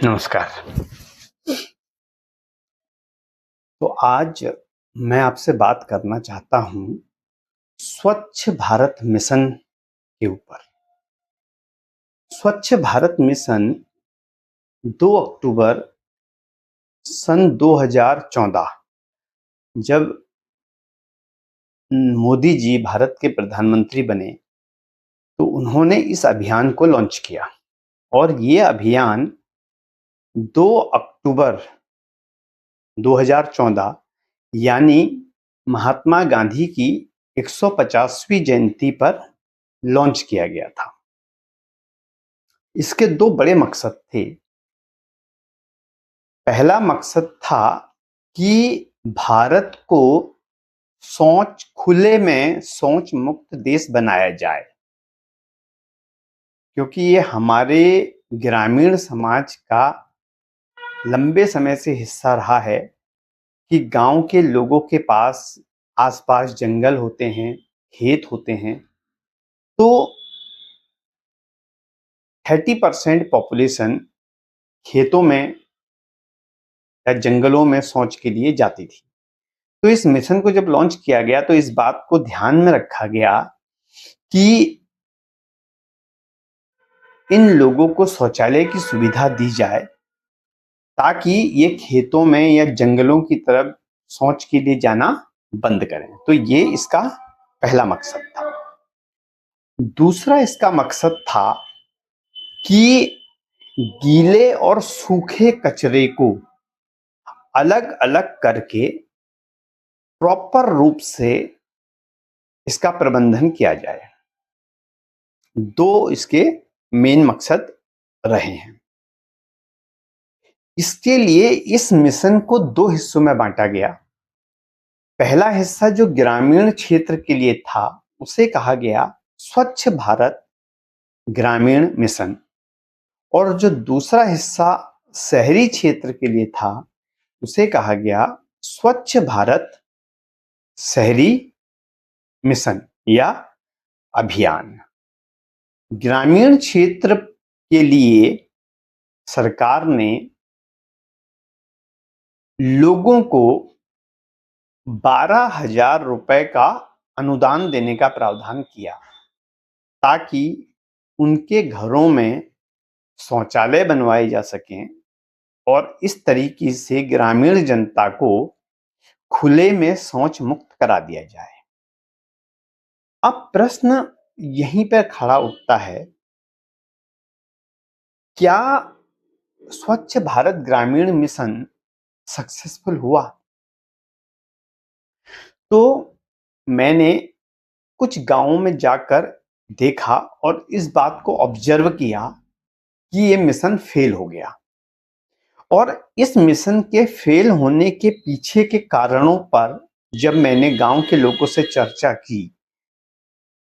नमस्कार। तो आज मैं आपसे बात करना चाहता हूं स्वच्छ भारत मिशन के ऊपर। स्वच्छ भारत मिशन 2 अक्टूबर सन 2014 जब मोदी जी भारत के प्रधानमंत्री बने तो उन्होंने इस अभियान को लॉन्च किया और ये अभियान 2 अक्टूबर 2014 यानी महात्मा गांधी की 150वीं जयंती पर लॉन्च किया गया था। इसके दो बड़े मकसद थे। पहला मकसद था कि भारत को खुले में शौच मुक्त देश बनाया जाए, क्योंकि ये हमारे ग्रामीण समाज का लंबे समय से हिस्सा रहा है कि गांव के लोगों के पास आसपास जंगल होते हैं, खेत होते हैं, तो 30% पॉपुलेशन खेतों में या जंगलों में शौच के लिए जाती थी। तो इस मिशन को जब लॉन्च किया गया तो इस बात को ध्यान में रखा गया कि इन लोगों को शौचालय की सुविधा दी जाए ताकि ये खेतों में या जंगलों की तरफ शौच के लिए जाना बंद करें। तो ये इसका पहला मकसद था। दूसरा इसका मकसद था कि गीले और सूखे कचरे को अलग अलग करके प्रॉपर रूप से इसका प्रबंधन किया जाए। दो इसके मेन मकसद रहे हैं। इसके लिए इस मिशन को दो हिस्सों में बांटा गया। पहला हिस्सा जो ग्रामीण क्षेत्र के लिए था उसे कहा गया स्वच्छ भारत ग्रामीण मिशन, और जो दूसरा हिस्सा शहरी क्षेत्र के लिए था उसे कहा गया स्वच्छ भारत शहरी मिशन या अभियान। ग्रामीण क्षेत्र के लिए सरकार ने लोगों को 12,000 रुपए का अनुदान देने का प्रावधान किया ताकि उनके घरों में शौचालय बनवाए जा सकें और इस तरीके से ग्रामीण जनता को खुले में शौच मुक्त करा दिया जाए। अब प्रश्न यहीं पर खड़ा उठता है, क्या स्वच्छ भारत ग्रामीण मिशन सक्सेसफुल हुआ? तो मैंने कुछ गांवों में जाकर देखा और इस बात को ऑब्जर्व किया कि ये मिशन फेल हो गया। और इस मिशन के फेल होने के पीछे के कारणों पर जब मैंने गांव के लोगों से चर्चा की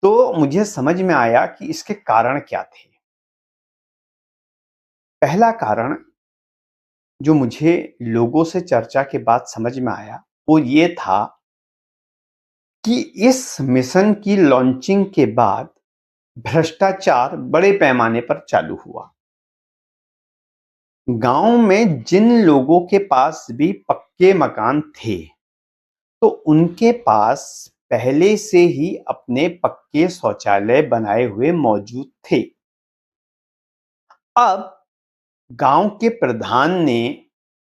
तो मुझे समझ में आया कि इसके कारण क्या थे। पहला कारण जो मुझे लोगों से चर्चा के बाद समझ में आया वो ये था कि इस मिशन की लॉन्चिंग के बाद भ्रष्टाचार बड़े पैमाने पर चालू हुआ। गांव में जिन लोगों के पास भी पक्के मकान थे तो उनके पास पहले से ही अपने पक्के शौचालय बनाए हुए मौजूद थे। अब गांव के प्रधान ने,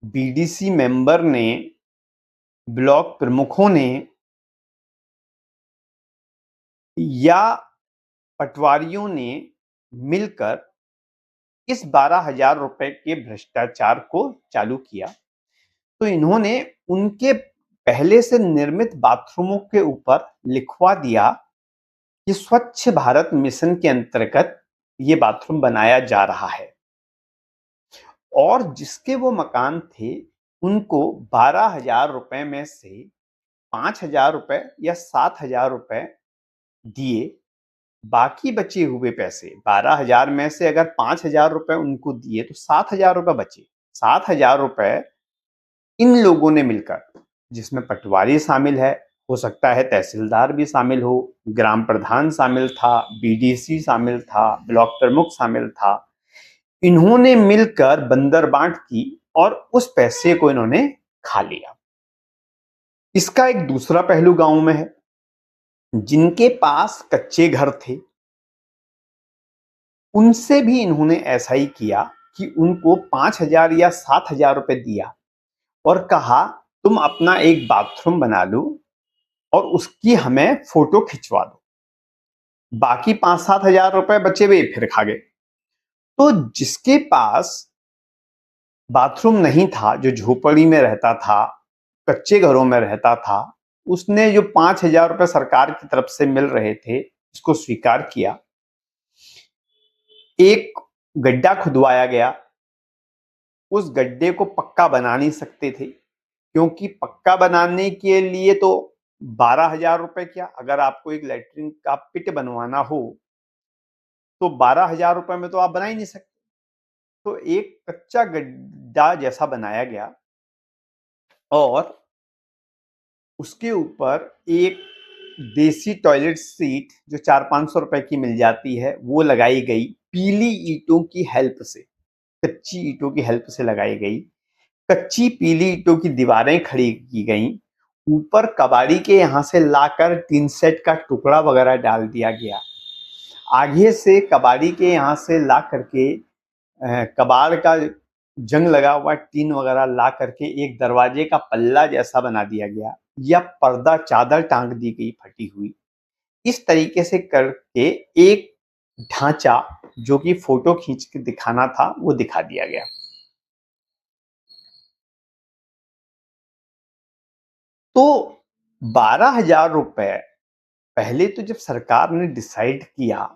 बीडीसी मेंबर ने, ब्लॉक प्रमुखों ने या पटवारियों ने मिलकर इस 12,000 रुपए के भ्रष्टाचार को चालू किया। तो इन्होंने उनके पहले से निर्मित बाथरूमों के ऊपर लिखवा दिया कि स्वच्छ भारत मिशन के अंतर्गत ये बाथरूम बनाया जा रहा है, और जिसके वो मकान थे उनको 12,000 रुपए में से 5,000 रुपए या 7,000 रुपए दिए। बाकी बचे हुए पैसे 12,000 में से अगर 5,000 रुपए उनको दिए तो 7,000 रुपए बचे। 7,000 रुपए इन लोगों ने मिलकर, जिसमें पटवारी शामिल है, हो सकता है तहसीलदार भी शामिल हो, ग्राम प्रधान शामिल था, बीडीसी शामिल था, ब्लॉक प्रमुख शामिल था, इन्होंने मिलकर बंदरबांट की और उस पैसे को इन्होंने खा लिया। इसका एक दूसरा पहलू गांव में है। जिनके पास कच्चे घर थे उनसे भी इन्होंने ऐसा ही किया कि उनको 5,000 या 7,000 रुपए दिया और कहा तुम अपना एक बाथरूम बना लो और उसकी हमें फोटो खिंचवा दो। बाकी 5-7 हजार रुपए बचे वे फिर खा गए। तो जिसके पास बाथरूम नहीं था, जो झोपड़ी में रहता था, कच्चे घरों में रहता था, उसने जो 5,000 रुपए सरकार की तरफ से मिल रहे थे इसको स्वीकार किया। एक गड्ढा खुदवाया गया। उस गड्ढे को पक्का बना नहीं सकते थे क्योंकि पक्का बनाने के लिए तो 12,000 रुपए क्या, अगर आपको एक लैट्रिन का पिट बनवाना हो तो 12,000 रुपए में तो आप बना ही नहीं सकते। तो एक कच्चा गड्ढा जैसा बनाया गया और उसके ऊपर एक देसी टॉयलेट सीट जो 400-500 रुपए की मिल जाती है वो लगाई गई, पीली ईंटों की हेल्प से, कच्ची ईंटों की हेल्प से लगाई गई। कच्ची पीली ईंटों की दीवारें खड़ी की गई। ऊपर कबाड़ी के यहां से लाकर टीन सेट का टुकड़ा वगैरह डाल दिया गया। आगे से कबाड़ी के यहां से ला करके कबाड़ का जंग लगा हुआ टीन वगैरह ला करके एक दरवाजे का पल्ला जैसा बना दिया गया या पर्दा चादर टांग दी गई फटी हुई। इस तरीके से करके एक ढांचा जो कि फोटो खींच के दिखाना था वो दिखा दिया गया। तो 12,000 रुपए पहले तो जब सरकार ने डिसाइड किया,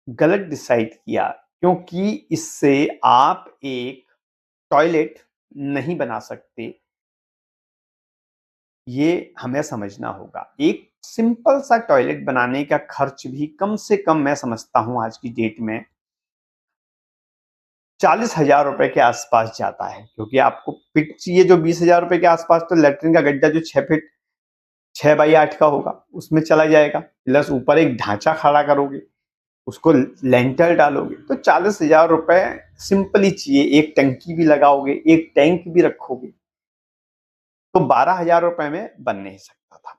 गलत डिसाइड किया क्योंकि इससे आप एक टॉयलेट नहीं बना सकते। ये हमें समझना होगा। एक सिंपल सा टॉयलेट बनाने का खर्च भी कम से कम मैं समझता हूं आज की डेट में 40,000 रुपए के आसपास जाता है क्योंकि आपको फिट चाहिए जो 20,000 रुपए के आसपास, तो लैट्रिन का गड्ढा जो 6 फीट 6x8 का होगा उसमें चला जाएगा, प्लस ऊपर एक ढांचा खड़ा करोगे, उसको लेंटर डालोगे तो 40,000 रुपए सिंपली चाहिए। एक टंकी भी लगाओगे, एक टैंक भी रखोगे तो 12,000 रुपए में बन नहीं सकता था।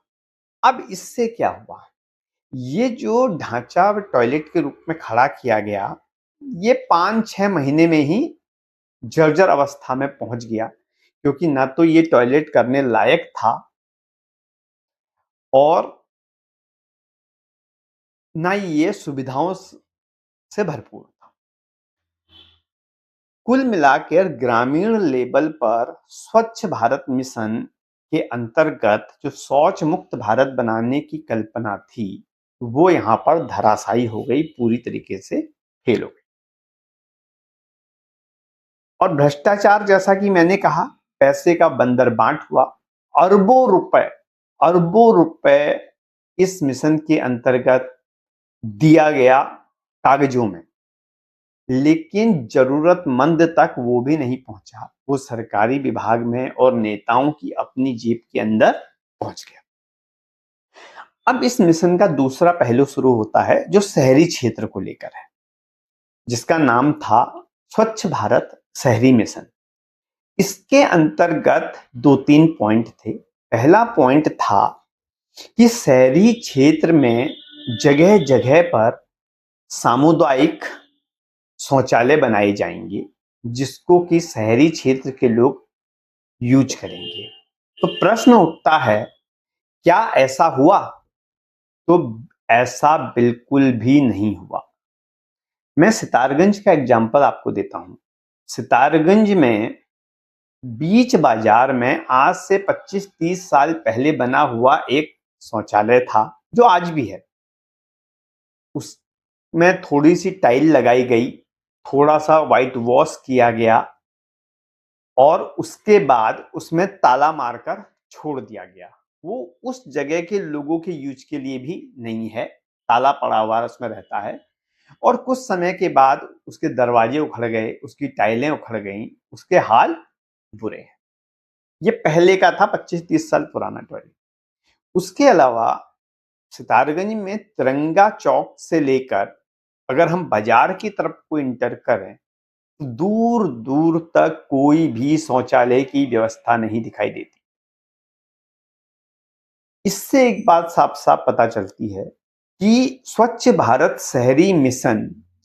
अब इससे क्या हुआ, ये जो ढांचा टॉयलेट के रूप में खड़ा किया गया ये 5-6 महीने में ही जर्जर अवस्था में पहुंच गया क्योंकि ना तो ये टॉयलेट करने लायक था और ना ये सुविधाओं से भरपूर था। कुल मिलाकर ग्रामीण लेवल पर स्वच्छ भारत मिशन के अंतर्गत जो शौच मुक्त भारत बनाने की कल्पना थी वो यहां पर धराशायी हो गई, पूरी तरीके से फेल हो गई। और भ्रष्टाचार, जैसा कि मैंने कहा, पैसे का बंदरबांट हुआ। अरबों रुपए इस मिशन के अंतर्गत दिया गया कागजों में, लेकिन जरूरतमंद तक वो भी नहीं पहुंचा। वो सरकारी विभाग में और नेताओं की अपनी जेब के अंदर पहुंच गया। अब इस मिशन का दूसरा पहलू शुरू होता है जो शहरी क्षेत्र को लेकर है, जिसका नाम था स्वच्छ भारत शहरी मिशन। इसके अंतर्गत 2-3 पॉइंट थे। पहला पॉइंट था कि शहरी क्षेत्र में जगह जगह पर सामुदायिक शौचालय बनाए जाएंगे जिसको कि शहरी क्षेत्र के लोग यूज करेंगे। तो प्रश्न उठता है, क्या ऐसा हुआ? तो ऐसा बिल्कुल भी नहीं हुआ। मैं सितारगंज का एग्जांपल आपको देता हूं। सितारगंज में बीच बाजार में आज से 25-30 साल पहले बना हुआ एक शौचालय था जो आज भी है। उसमें थोड़ी सी टाइल लगाई गई, थोड़ा सा व्हाइट वॉश किया गया और उसके बाद उसमें ताला मारकर छोड़ दिया गया। वो उस जगह के लोगों के यूज के लिए भी नहीं है, ताला पड़ा हुआ उसमें रहता है। और कुछ समय के बाद उसके दरवाजे उखड़ गए, उसकी टाइलें उखड़ गई, उसके हाल बुरे हैं। ये पहले का था, 25-30 साल पुराना टॉयलेट। उसके अलावा सितारगंज में तिरंगा चौक से लेकर अगर हम बाजार की तरफ को इंटर करें तो दूर दूर तक कोई भी शौचालय की व्यवस्था नहीं दिखाई देती। इससे एक बात साफ साफ पता चलती है कि स्वच्छ भारत शहरी मिशन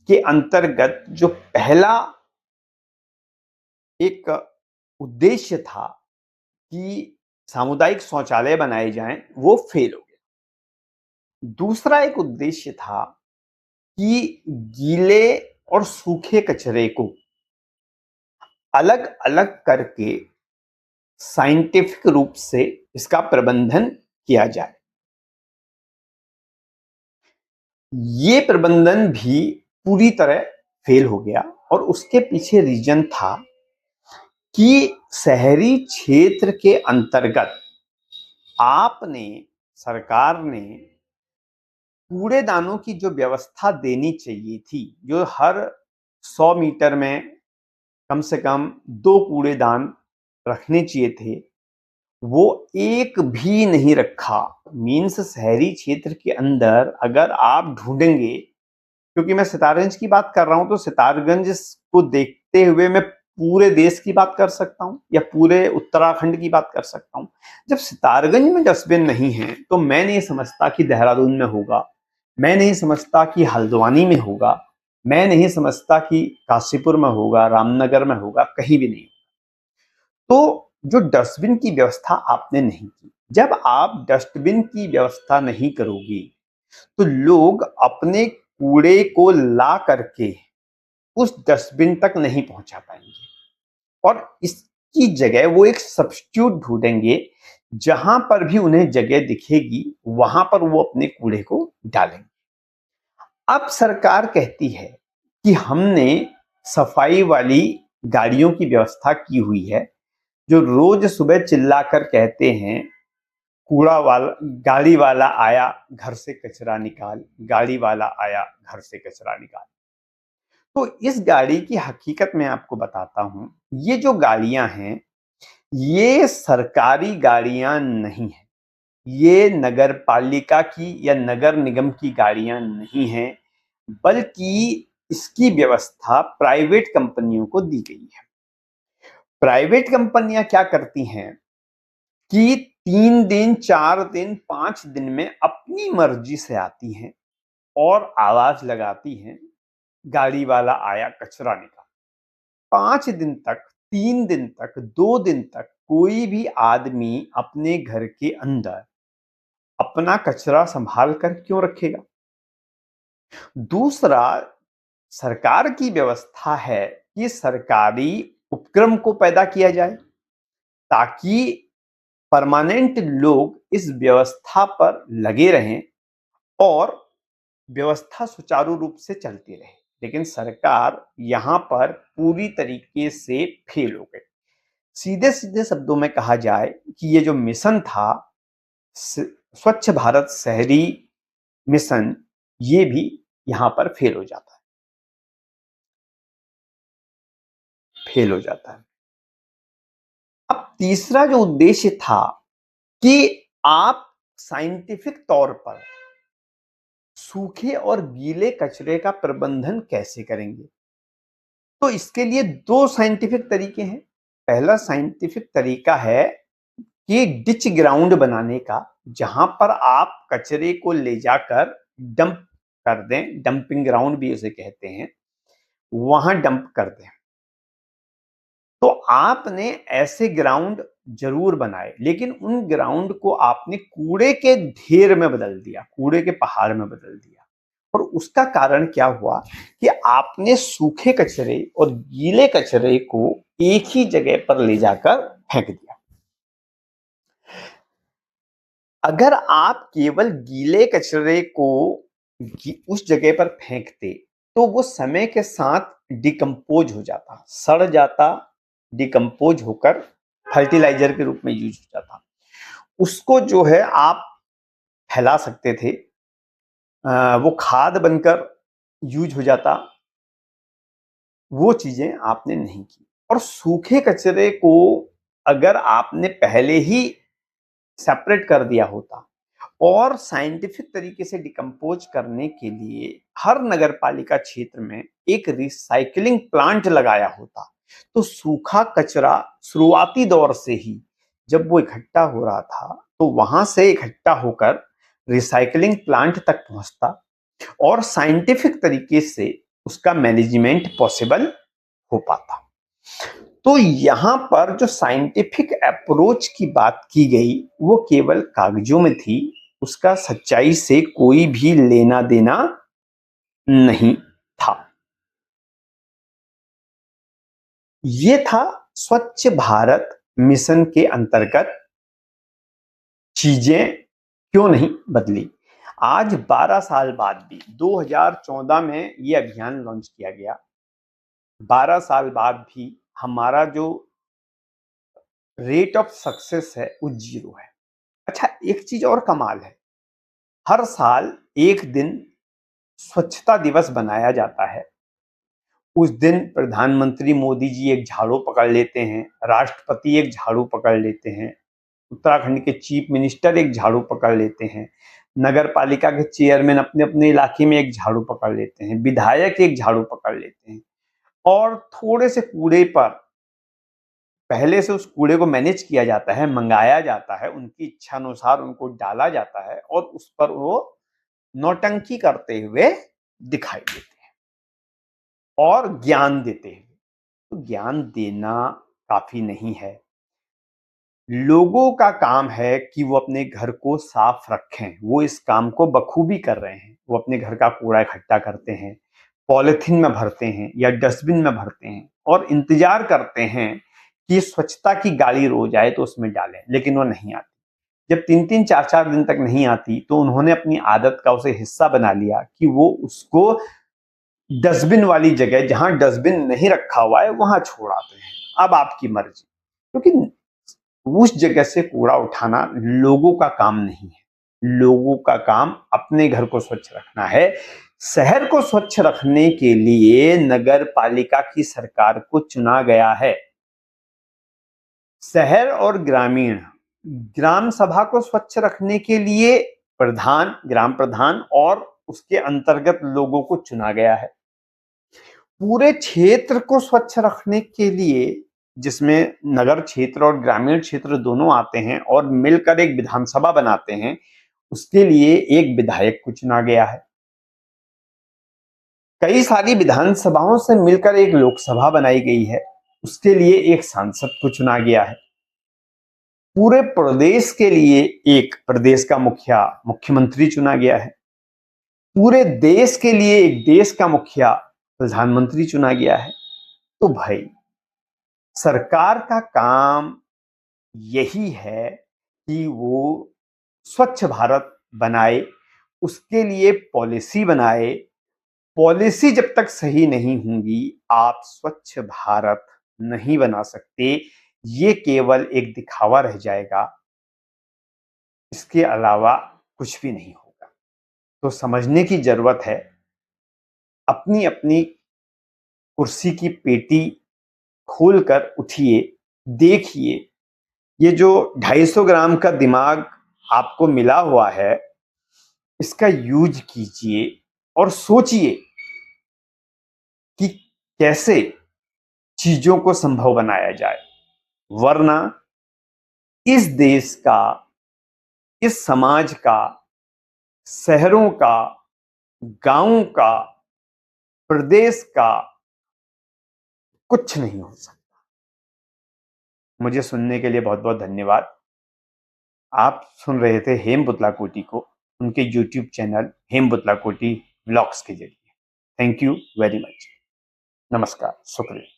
के अंतर्गत जो पहला एक उद्देश्य था कि सामुदायिक शौचालय बनाए जाएं, वो फेल हो गया। दूसरा एक उद्देश्य था कि गीले और सूखे कचरे को अलग अलग करके साइंटिफिक रूप से इसका प्रबंधन किया जाए। ये प्रबंधन भी पूरी तरह फेल हो गया और उसके पीछे रीजन था कि शहरी क्षेत्र के अंतर्गत आपने सरकार ने कूड़ेदानों की जो व्यवस्था देनी चाहिए थी, जो हर 100 मीटर में कम से कम 2 कूड़ेदान रखने चाहिए थे, वो एक भी नहीं रखा। मीन्स शहरी क्षेत्र के अंदर अगर आप ढूंढेंगे, क्योंकि मैं सितारगंज की बात कर रहा हूं, तो सितारगंज को देखते हुए मैं पूरे देश की बात कर सकता हूं या पूरे उत्तराखंड की बात कर सकता हूं। जब सितारगंज में डस्टबिन नहीं है तो मैं नहीं समझता कि देहरादून में होगा, मैं नहीं समझता कि हल्द्वानी में होगा, मैं नहीं समझता कि काशीपुर में होगा, रामनगर में होगा, कहीं भी नहीं। तो जो डस्टबिन की व्यवस्था आपने नहीं की, जब आप डस्टबिन की व्यवस्था नहीं करोगे तो लोग अपने कूड़े को ला करके उस डस्टबिन तक नहीं पहुंचा पाएंगे और इसकी जगह वो एक सब्स्टिट्यूट ढूंढेंगे। जहां पर भी उन्हें जगह दिखेगी वहां पर वो अपने कूड़े को डालेंगे। अब सरकार कहती है कि हमने सफाई वाली गाड़ियों की व्यवस्था की हुई है, जो रोज सुबह चिल्लाकर कहते हैं, कूड़ा वाला गाड़ी वाला आया घर से कचरा निकाल, गाड़ी वाला आया घर से कचरा निकाल। तो इस गाड़ी की हकीकत मैं आपको बताता हूं। ये जो गाड़ियां हैं, ये सरकारी गाड़ियां नहीं है, ये नगर पालिका की या नगर निगम की गाड़ियां नहीं है, बल्कि इसकी व्यवस्था प्राइवेट कंपनियों को दी गई है। प्राइवेट कंपनियां क्या करती हैं कि 3 दिन, 4 दिन, 5 दिन में अपनी मर्जी से आती हैं और आवाज लगाती हैं, गाड़ी वाला आया कचरा निकाल। 5 दिन तक, 3 दिन तक, 2 दिन तक कोई भी आदमी अपने घर के अंदर अपना कचरा संभाल कर क्यों रखेगा? दूसरा, सरकार की व्यवस्था है कि सरकारी उपक्रम को पैदा किया जाए ताकि परमानेंट लोग इस व्यवस्था पर लगे रहें और व्यवस्था सुचारू रूप से चलती रहे। लेकिन सरकार यहां पर पूरी तरीके से फेल हो गई। सीधे सीधे शब्दों में कहा जाए कि ये जो मिशन था, स्वच्छ भारत शहरी मिशन, ये भी यहां पर फेल हो जाता है, फेल हो जाता है। अब तीसरा जो उद्देश्य था कि आप साइंटिफिक तौर पर सूखे और गीले कचरे का प्रबंधन कैसे करेंगे? तो इसके लिए 2 साइंटिफिक तरीके हैं। पहला साइंटिफिक तरीका है कि डिच ग्राउंड बनाने का, जहां पर आप कचरे को ले जाकर डंप कर दें, डंपिंग ग्राउंड भी उसे कहते हैं, वहां डंप कर दें। तो आपने ऐसे ग्राउंड जरूर बनाए, लेकिन उन ग्राउंड को आपने कूड़े के ढेर में बदल दिया, कूड़े के पहाड़ में बदल दिया। और उसका कारण क्या हुआ कि आपने सूखे कचरे और गीले कचरे को एक ही जगह पर ले जाकर फेंक दिया। अगर आप केवल गीले कचरे को उस जगह पर फेंकते तो वो समय के साथ डिकम्पोज हो जाता, सड़ जाता, डिकम्पोज होकर फर्टिलाइजर के रूप में यूज हो जाता। उसको जो है आप फैला सकते थे, वो खाद बनकर यूज हो जाता। वो चीजें आपने नहीं की। और सूखे कचरे को अगर आपने पहले ही सेपरेट कर दिया होता और साइंटिफिक तरीके से डिकम्पोज करने के लिए हर नगर पालिका क्षेत्र में एक रिसाइकलिंग प्लांट लगाया होता। तो सूखा कचरा शुरुआती दौर से ही जब वो इकट्ठा हो रहा था तो वहां से इकट्ठा होकर रिसाइकलिंग प्लांट तक पहुंचता और साइंटिफिक तरीके से उसका मैनेजमेंट पॉसिबल हो पाता। तो यहां पर जो साइंटिफिक अप्रोच की बात की गई वो केवल कागजों में थी, उसका सच्चाई से कोई भी लेना देना नहीं था। ये था स्वच्छ भारत मिशन के अंतर्गत चीजें क्यों नहीं बदली। आज 12 साल बाद भी 2014 में ये अभियान लॉन्च किया गया। 12 साल बाद भी हमारा जो रेट ऑफ सक्सेस है वो 0 है। अच्छा, एक चीज और कमाल है, हर साल एक दिन स्वच्छता दिवस बनाया जाता है। उस दिन प्रधानमंत्री मोदी जी एक झाड़ू पकड़ लेते हैं, राष्ट्रपति एक झाड़ू पकड़ लेते हैं, उत्तराखंड के चीफ मिनिस्टर एक झाड़ू पकड़ लेते हैं, नगर पालिका के चेयरमैन अपने अपने इलाके में एक झाड़ू पकड़ लेते हैं, विधायक एक झाड़ू पकड़ लेते हैं और थोड़े से कूड़े पर पहले से उस कूड़े को मैनेज किया जाता है, मंगाया जाता है, उनकी इच्छा अनुसार उनको डाला जाता है और उस पर वो नौटंकी करते हुए दिखाई देते हैं और ज्ञान देते हैं। तो ज्ञान देना काफी नहीं है, लोगों का काम है कि वो अपने घर को साफ रखें। वो इस काम को बखूबी कर रहे हैं, वो अपने घर का कूड़ा इकट्ठा करते हैं, पॉलिथीन में भरते हैं या डस्टबिन में भरते हैं और इंतजार करते हैं कि स्वच्छता की गाड़ी रोज आए तो उसमें डालें, लेकिन वो नहीं आती। जब 3-3 4-4 दिन तक नहीं आती तो उन्होंने अपनी आदत का उसे हिस्सा बना लिया कि वो उसको डस्टबिन वाली जगह जहां डस्टबिन नहीं रखा हुआ है वहां छोड़ आते हैं। अब आपकी मर्जी, क्योंकि उस जगह से कूड़ा उठाना लोगों का काम नहीं है। लोगों का काम अपने घर को स्वच्छ रखना है। शहर को स्वच्छ रखने के लिए नगर पालिका की सरकार को चुना गया है। शहर और ग्रामीण ग्राम सभा को स्वच्छ रखने के लिए प्रधान, ग्राम प्रधान और उसके अंतर्गत लोगों को चुना गया है। पूरे क्षेत्र को स्वच्छ रखने के लिए, जिसमें नगर क्षेत्र और ग्रामीण क्षेत्र दोनों आते हैं और मिलकर एक विधानसभा बनाते हैं, उसके लिए एक विधायक को चुना गया है। कई सारी विधानसभाओं से मिलकर एक लोकसभा बनाई गई है, उसके लिए एक सांसद को चुना गया है। पूरे प्रदेश के लिए एक प्रदेश का मुखिया, मुख्यमंत्री चुना गया है। पूरे देश के लिए एक देश का मुखिया, प्रधानमंत्री चुना गया है। तो भाई, सरकार का काम यही है कि वो स्वच्छ भारत बनाए, उसके लिए पॉलिसी बनाए। पॉलिसी जब तक सही नहीं होंगी आप स्वच्छ भारत नहीं बना सकते। ये केवल एक दिखावा रह जाएगा, इसके अलावा कुछ भी नहीं होगा। तो समझने की जरूरत है, अपनी अपनी कुर्सी की पेटी खोलकर उठिए, देखिए ये जो 250 ग्राम का दिमाग आपको मिला हुआ है, इसका यूज कीजिए और सोचिए कि कैसे चीजों को संभव बनाया जाए। वरना इस देश का, इस समाज का, शहरों का, गांवों का, प्रदेश का कुछ नहीं हो सकता। मुझे सुनने के लिए बहुत बहुत धन्यवाद। आप सुन रहे थे हेम बुतलाकोटी को उनके यूट्यूब चैनल हेम बुतलाकोटी व्लॉग्स के जरिए। Thank you very much. नमस्कार, शुक्रिया।